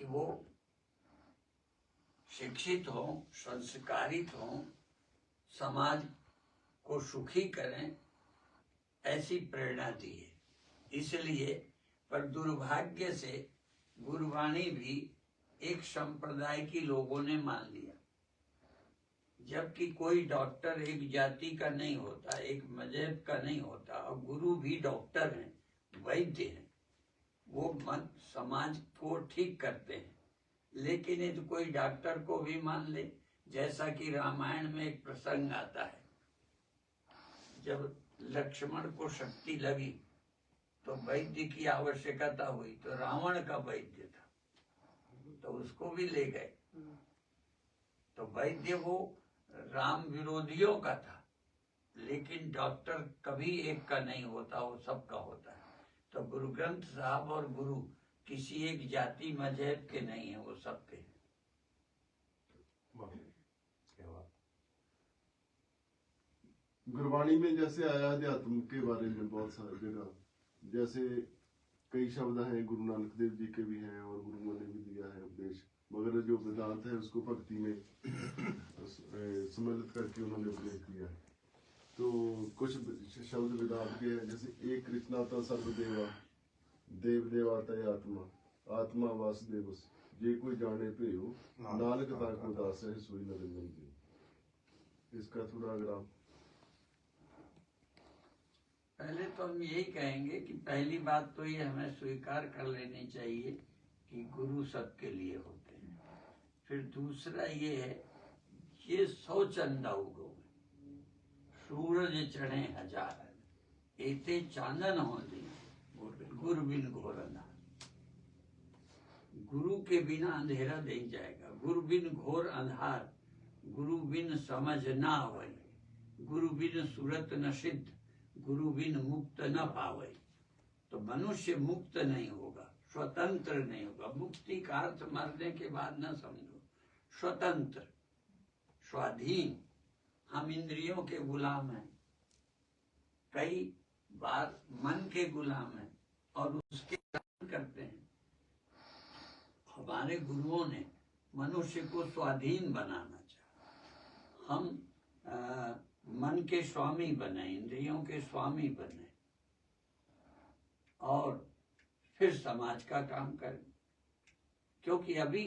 कि वो शिक्षित हों, संस्कारित हों, समाज को सुखी करें, ऐसी प्रेरणा दी है। इसलिए पर दुर्भाग्य से गुरुवाणी भी एक संप्रदाय की लोगों ने मान लिया, जबकि कोई डॉक्टर एक जाति का नहीं होता, एक मजहब का नहीं होता, और गुरु भी डॉक्टर हैं, वैद्य हैं, वो मन समाज को ठीक करते हैं। लेकिन यदि कोई डॉक्टर को भी मान ले, जैसा कि रामायण में एक प्रसंग आता है, जब लक्ष्मण को शक्ति लगी तो वैद्य की आवश्यकता हुई, तो रावण का वैद्य था, तो उसको भी ले गए। तो वैद्य वो राम विरोधियों का था, लेकिन डॉक्टर कभी एक का नहीं होता, वो सबका होता है। तो गुरु ग्रंथ साहब और गुरु किसी एक जाति मजहब के नहीं है, वो सबके हैं। गुरबाणी में जैसे आया अध्यात्म के बारे में बहुत सारी जगह, जैसे कई शब्द हैं गुरु नानक देव जी के भी हैं और गुरुओं ने भी दिया है उपदेश, मगर जो वेदांत है उसको भक्ति में सम्मिलित करके उन्होंने उपदेश दिया है। तो कुछ शब्द वेदांत के हैं, जैसे एक कृष्णाता सर्वदेवा, देव देवाता आत्मा, आत्मा वासुदेव जे कोई जाने पे हो, नानक ताको दास है सोई नरेंद्र जी। इसका थोड़ा अगर आप पहले तो हम यही कहेंगे कि पहली बात तो ये हमें स्वीकार कर लेनी चाहिए कि गुरु सबके लिए होते हैं। फिर दूसरा ये है, ये 100 चंदा उगो, सूरज चढ़े हजार, एते चांदन हो दी, गुरु बिन घोर अंधार। गुरु के बिना अंधेरा नहीं जाएगा, गुरु बिन घोर अंधार, गुरु बिन समझ ना आवे, गुरु बिन सूरत न सिद्ध, गुरु बिन मुक्त न पावे। तो मनुष्य मुक्त नहीं होगा, स्वतंत्र नहीं होगा। मुक्ति का अर्थ मरने के बाद न समझो, स्वतंत्र, स्वाधीन। हम इंद्रियों के गुलाम हैं, कई बार मन के गुलाम हैं और उसके काम करते हैं। हमारे गुरुओं ने मनुष्य को स्वाधीन बनाना चाहा। हम मन के स्वामी बने, इंद्रियों के स्वामी बने, और फिर समाज का काम करें। क्योंकि अभी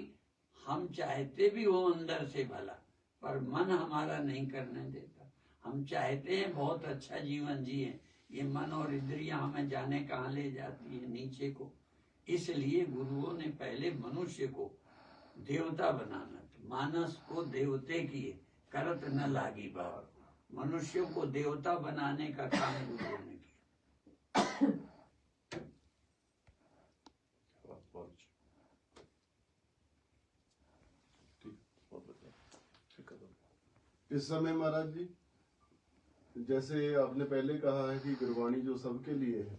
हम चाहते भी हो अंदर से भला, पर मन हमारा नहीं करने देता। हम चाहते हैं बहुत अच्छा जीवन जिए, ये मन और इंद्रियां हमें जाने कहाँ ले जाती है, नीचे को। इसलिए गुरुओं ने पहले मनुष्य को देवता बनाना था, मानस को देवते किए, करत न लागी बार। मनुष्यों को देवता बनाने का काम गुरुओं ने किया। इस समय महाराज जी, जैसे आपने पहले कहा है कि गुरबाणी जो सबके लिए है,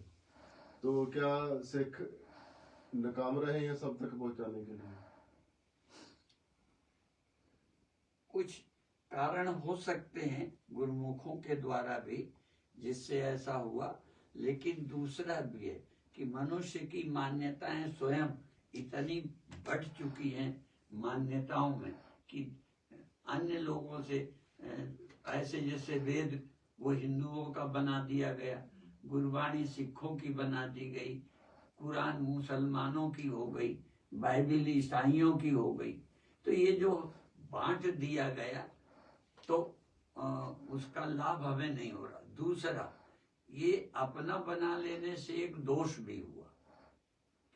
तो क्या सिख नाकाम रहे हैं सब तक पहुंचाने के लिए? कुछ कारण हो सकते हैं गुरुमुखों के द्वारा भी जिससे ऐसा हुआ, लेकिन दूसरा भी है कि मनुष्य की मान्यताएं स्वयं इतनी बढ़ चुकी हैं मान्यताओं में कि अन्य लोगों से ऐसे जैसे वेद वो हिंदुओं का बना दिया गया, गुरबाणी सिखों की बना दी गई, कुरान मुसलमानों की हो गई, बाइबिल ईसाइयों की हो गई। तो ये जो बांट दिया गया तो उसका लाभ हमें नहीं हो रहा। दूसरा, ये अपना बना लेने से एक दोष भी हुआ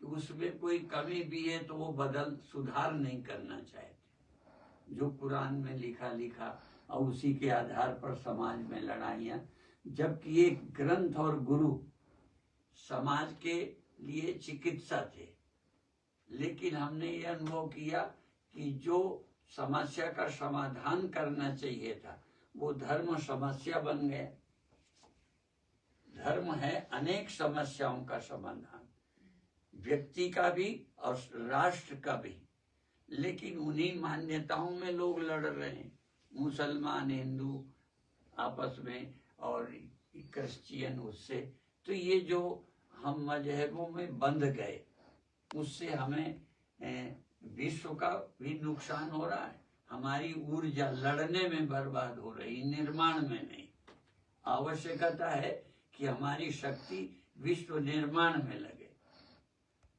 कि उसमें कोई कमी भी है तो वो सुधार नहीं करना चाहते। जो कुरान में लिखा और उसी के आधार पर समाज में लड़ाइयाँ, जबकि ये ग्रंथ और गुरु समाज के लिए चिकित्सा थे। लेकिन हमने ये अनुभव किया कि जो समस्या का समाधान करना चाहिए था वो धर्म समस्या बन गया। धर्म है अनेक समस्याओं का समाधान, व्यक्ति का भी और राष्ट्र का भी। लेकिन उन्हीं मान्यताओं में लोग लड़ रहे हैं, मुसलमान हिंदू आपस में और क्रिश्चियन उससे। तो ये जो हम मजहबों में बंध गए, उससे हमें विश्व का भी नुकसान हो रहा है, हमारी ऊर्जा लड़ने में बर्बाद हो रही, निर्माण में नहीं। आवश्यकता है कि हमारी शक्ति विश्व निर्माण में लगे,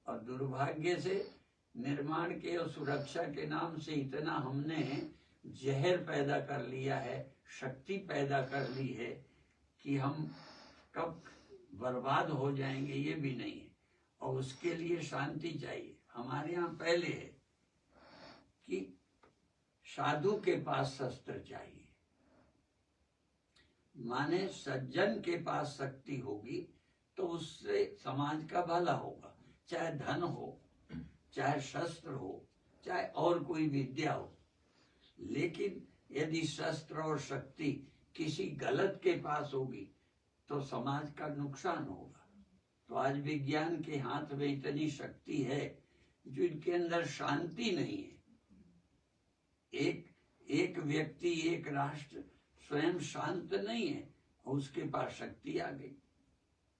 और दुर्भाग्य से निर्माण के और सुरक्षा के नाम से इतना हमने जहर पैदा कर लिया है, शक्ति पैदा कर ली है कि हम कब बर्बाद हो जाएंगे ये भी नहीं है। और उसके लिए शांति चाहिए। हमारे यहाँ पहले है कि साधु के पास शस्त्र चाहिए, माने सज्जन के पास शक्ति होगी तो उससे समाज का भला होगा, चाहे धन हो, चाहे शस्त्र हो, चाहे और कोई विद्या हो। लेकिन यदि शस्त्र और शक्ति किसी गलत के पास होगी तो समाज का नुकसान होगा। तो आज विज्ञान के हाथ में इतनी शक्ति है जो इनके अंदर शांति नहीं है। एक व्यक्ति, एक राष्ट्र स्वयं शांत नहीं है और उसके पास शक्ति आ गई।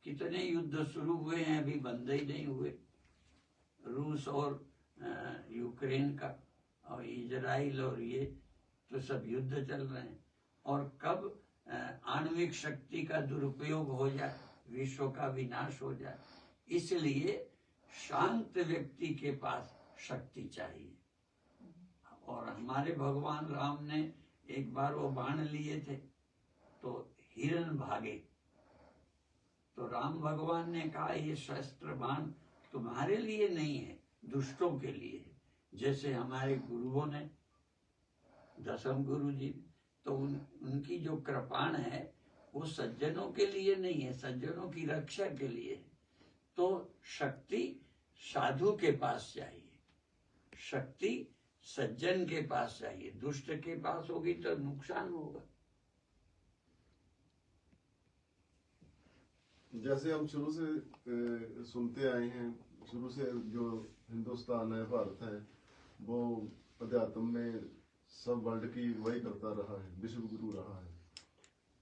कितने युद्ध शुरू हुए हैं, अभी बंद ही नहीं हुए। रूस और यूक्रेन का और इजराइल और ये तो सब युद्ध चल रहे हैं। और कब आणविक शक्ति का दुरुपयोग हो जाए, विश्व का विनाश हो जाए। इसलिए शांत व्यक्ति के पास शक्ति चाहिए। और हमारे भगवान राम ने एक बार वो बाण लिए थे तो हिरण भागे, तो राम भगवान ने कहा ये शस्त्र बाण तुम्हारे लिए नहीं है, दुष्टों के लिए है। जैसे हमारे गुरुओं ने, दसम गुरु जी, तो उनकी जो कृपाण है वो सज्जनों के लिए नहीं है, सज्जनों की रक्षा के लिए है। तो शक्ति साधु के पास चाहिए, शक्ति सज्जन के पास चाहिए। दुष्ट के पास होगी तो नुकसान होगा। जैसे हम शुरू से सुनते आए हैं, शुरू से जो हिंदुस्तान है, भारत है, वो अध्यात्म में सब वर्ल्ड की अगुवाई करता रहा है, विश्व गुरु रहा है।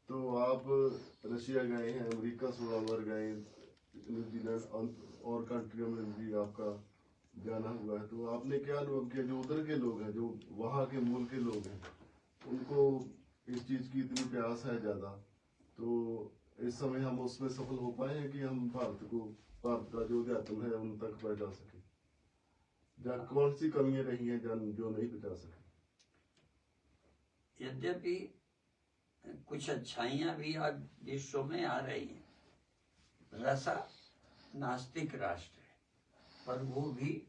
तो आप रशिया गए हैं, अमेरिका 16 बार गए, न्यूजीलैंड और कंट्रियों में भी आपका जाना हुआ है। तो आपने क्या अनुभव किया, जो उधर के लोग हैं, जो वहाँ के मूल के लोग हैं, उनको इस चीज की इतनी प्यास है ज्यादा, तो इस समय हम उसमें सफल हो पाए हैं कि हम भारत का जो अध्यात्म है उन तक पहुंचा सके? जहाँ कौन सी कमियां रही हैं जो नहीं पहुंचा सके? यद्यपि कुछ अच्छाइयां भी आज विश्व में आ रही हैं। रसा नास्तिक राष्ट्र है, पर वो भी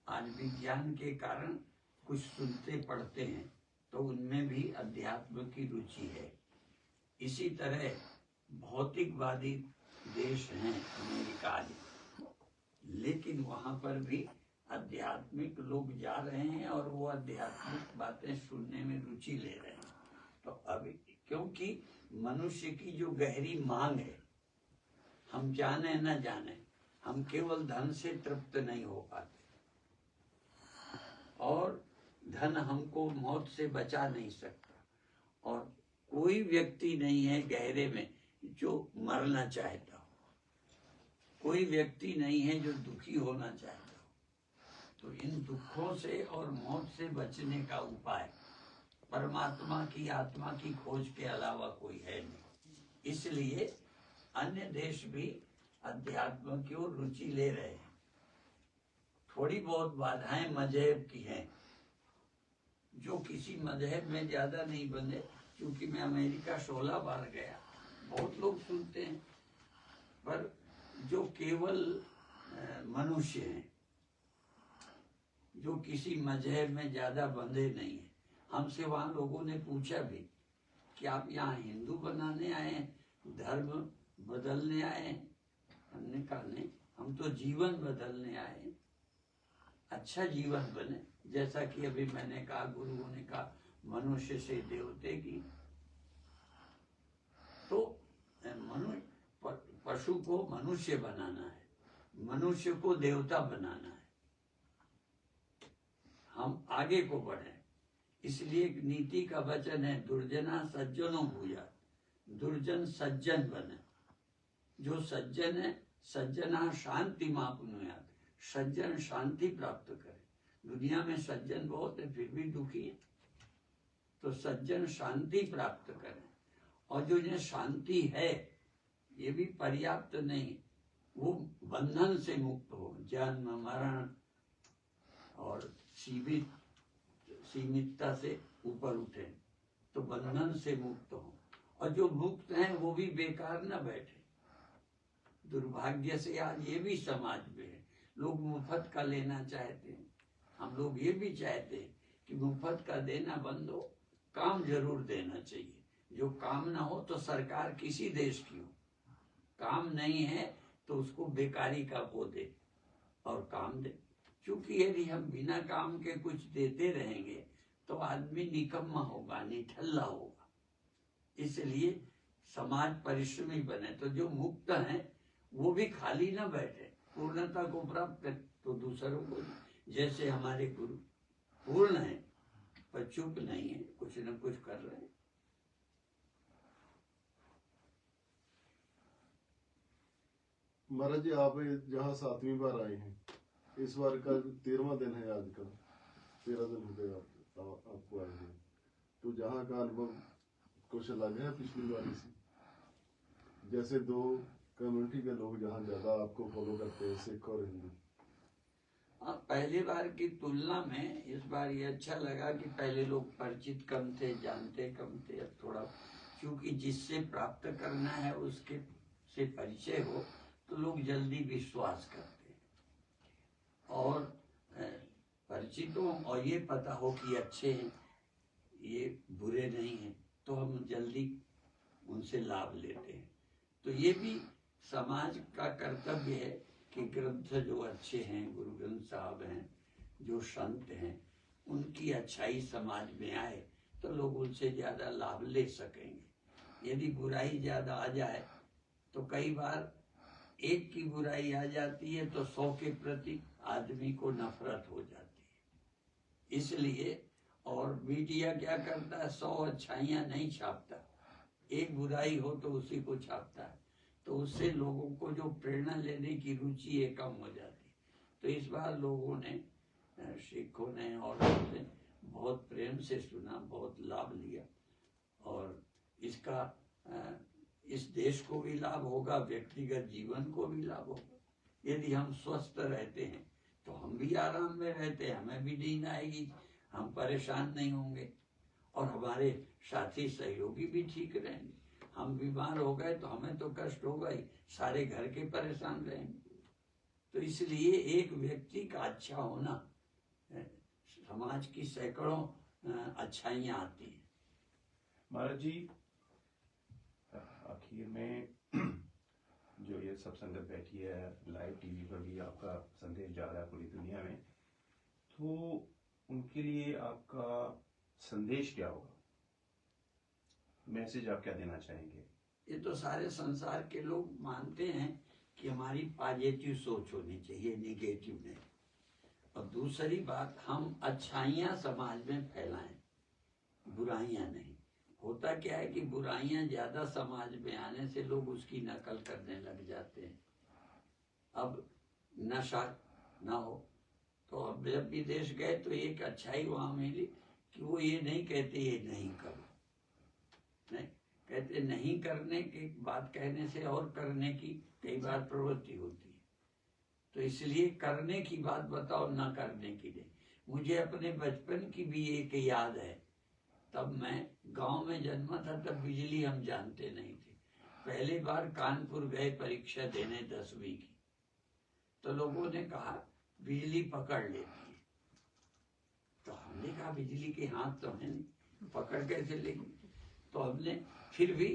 आज विज्ञान के कारण कुछ सुनते पढ़ते हैं तो उनमें भी अध्यात्म की रुचि है। इसी तरह भौतिकवादी देश हैं अमेरिका आदि, लेकिन वहां पर भी आध्यात्मिक लोग जा रहे हैं और वो आध्यात्मिक बातें सुनने में रुचि ले रहे हैं। तो अभी क्योंकि मनुष्य की जो गहरी मांग है, हम जाने न जाने, हम केवल धन से तृप्त नहीं हो पाते, और धन हमको मौत से बचा नहीं सकता। और कोई व्यक्ति नहीं है गहरे में जो मरना चाहता हो, कोई व्यक्ति नहीं है जो दुखी होना चाहता हो। तो इन दुखों से और मौत से बचने का उपाय परमात्मा की, आत्मा की खोज के अलावा कोई है नहीं। इसलिए अन्य देश भी अध्यात्म की ओर रुचि ले रहे हैं। थोड़ी बहुत बाधाएं मजहब की हैं, जो किसी मजहब में ज्यादा नहीं बंधे। क्योंकि मैं अमेरिका 16 बार गया, बहुत लोग सुनते हैं, पर जो केवल मनुष्य हैं, जो किसी मजहब में ज्यादा बंधे नहीं है। हमसे वहां लोगों ने पूछा भी कि आप यहाँ हिंदू बनाने आए हैं, धर्म बदलने आए हैं? हमने कहा नहीं, हम तो जीवन बदलने आए हैं, अच्छा जीवन बने। जैसा कि अभी मैंने कहा, गुरुओं ने कहा मनुष्य से देवते की, तो पशु को मनुष्य बनाना है, मनुष्य को देवता बनाना है, हम आगे को बढ़े। इसलिए एक नीति का वचन है, दुर्जना सज्जनों भूया, दुर्जन सज्जन बने। जो सज्जन है, सज्जना शांति मापनुयात, सज्जन शांति प्राप्त करे। दुनिया में सज्जन बहुत है फिर भी दुखी है। तो सज्जन शांति प्राप्त करें, और जो जिन्हें शांति है ये भी पर्याप्त नहीं, वो बंधन से मुक्त हो, जन्म मरण और सीमितता से ऊपर उठे तो बंधन से मुक्त हो। और जो मुक्त हैं वो भी बेकार न बैठे। दुर्भाग्य से आज ये भी समाज में है, लोग मुफ्त का लेना चाहते हैं। हम लोग ये भी चाहते हैं कि मुफ्त का देना बंद हो, काम जरूर देना चाहिए। जो काम ना हो तो सरकार किसी देश की हो, काम नहीं है तो उसको बेकारी का वो दे और काम दे। क्योंकि यदि हम बिना काम के कुछ देते रहेंगे तो आदमी निकम्मा होगा, निठल्ला होगा। इसलिए समाज परिश्रमी बने। तो जो मुक्त हैं वो भी खाली ना बैठे, पूर्णता को प्राप्त करें। तो दूसरों को, जैसे हमारे गुरु पूर्ण है पर चुप नहीं है, कुछ न कुछ कर रहे हैं। महाराज जी, आप जहाँ 7वीं बार आए हैं, इस बार का 13वां दिन है आज का, 13 दिन हो गए आपको आए हैं। तो जहाँ का अनुभव कुछ अलग है पिछली बार से? जैसे दो कम्युनिटी के लोग जहाँ ज्यादा आपको फॉलो करते हैं, सिख और हिंदू। पहली बार की तुलना में इस बार ये अच्छा लगा कि पहले लोग परिचित कम थे, जानते कम थे। अब थोड़ा, क्योंकि जिससे प्राप्त करना है उसके से परिचय हो तो लोग जल्दी विश्वास करते हैं। और परिचित हो और ये पता हो कि अच्छे हैं, ये बुरे नहीं हैं, तो हम जल्दी उनसे लाभ लेते हैं। तो ये भी समाज का कर्तव्य है कि ग्रंथ जो अच्छे हैं, गुरु ग्रंथ साहब हैं, जो संत हैं, उनकी अच्छाई समाज में आए तो लोग उनसे ज्यादा लाभ ले सकेंगे। यदि बुराई ज्यादा आ जाए तो कई बार एक की बुराई आ जाती है तो 100 के प्रति आदमी को नफरत हो जाती है। इसलिए, और मीडिया क्या करता है, 100 अच्छाइयां नहीं छापता, एक बुराई हो तो उसी को छापता है। तो उससे लोगों को जो प्रेरणा लेने की रुचि है कम हो जाती है। तो इस बार लोगों ने, सिखों ने और ने बहुत प्रेम से सुना, बहुत लाभ लिया। और इसका इस देश को भी लाभ होगा, व्यक्तिगत जीवन को भी लाभ होगा। यदि हम स्वस्थ रहते हैं तो हम भी आराम में रहते हैं, हमें भी नींद आएगी, हम परेशान नहीं होंगे, और हमारे साथी सहयोगी भी ठीक रहेंगे। हम बीमार हो गए तो हमें तो कष्ट होगा ही, सारे घर के परेशान रहेंगे। तो इसलिए एक व्यक्ति का अच्छा होना, समाज की सैकड़ों अच्छाइयां आती हैं। महाराज जी, आखिर में जो ये सब संगत बैठी है, लाइव टीवी पर भी आपका संदेश जा रहा है पूरी दुनिया में, तो उनके लिए आपका संदेश क्या होगा? मैसेज आप क्या देना चाहेंगे? ये तो सारे संसार के लोग मानते हैं कि हमारी पॉजिटिव सोच होनी चाहिए, निगेटिव नहीं। और दूसरी बात, हम अच्छाइयाँ समाज में फैलाएं, बुराइयां नहीं। होता क्या है कि बुराइयां ज्यादा समाज में आने से लोग उसकी नकल करने लग जाते हैं। अब नशा ना हो तो अब जब विदेश गए तो एक अच्छाई वहां मिली कि वो ये नहीं कहते ये नहीं करो, नहीं कहते, नहीं करने की बात कहने से और करने की कई बार प्रवृत्ति होती है। तो इसलिए करने की बात बताओ, ना करने की नहीं। मुझे अपने बचपन की भी एक याद है। तब मैं गांव में जन्मा था, तब बिजली हम जानते नहीं थे। पहली बार कानपुर गए परीक्षा देने 10वीं की, तो लोगों ने कहा बिजली पकड़ लेती है। तो हमने कहा बिजली के हाथ तो है नहीं, पकड़ कैसे लेंगे। तो हमने फिर भी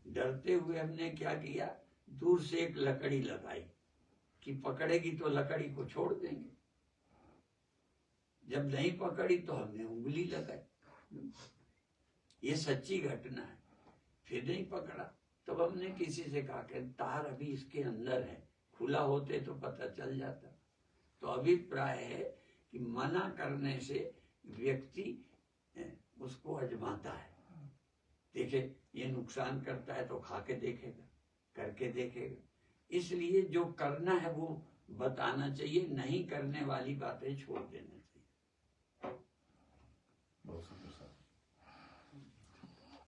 डरते हुए हमने क्या किया, दूर से एक लकड़ी लगाई कि पकड़ेगी तो लकड़ी को छोड़ देंगे। जब नहीं पकड़ी तो हमने उंगली लगाई। ये सच्ची घटना है। फिर नहीं पकड़ा, तब हमने किसी से कहा कि तार अभी इसके अंदर है, खुला होते तो पता चल जाता। तो अभिप्राय है कि मना करने से व्यक्ति उसको आजमाता है। देखे ये नुकसान करता है तो खा के देखेगा, करके देखेगा। इसलिए जो करना है वो बताना चाहिए, नहीं करने वाली बातें छोड़ देना चाहिए। बहुत सुंदर सर।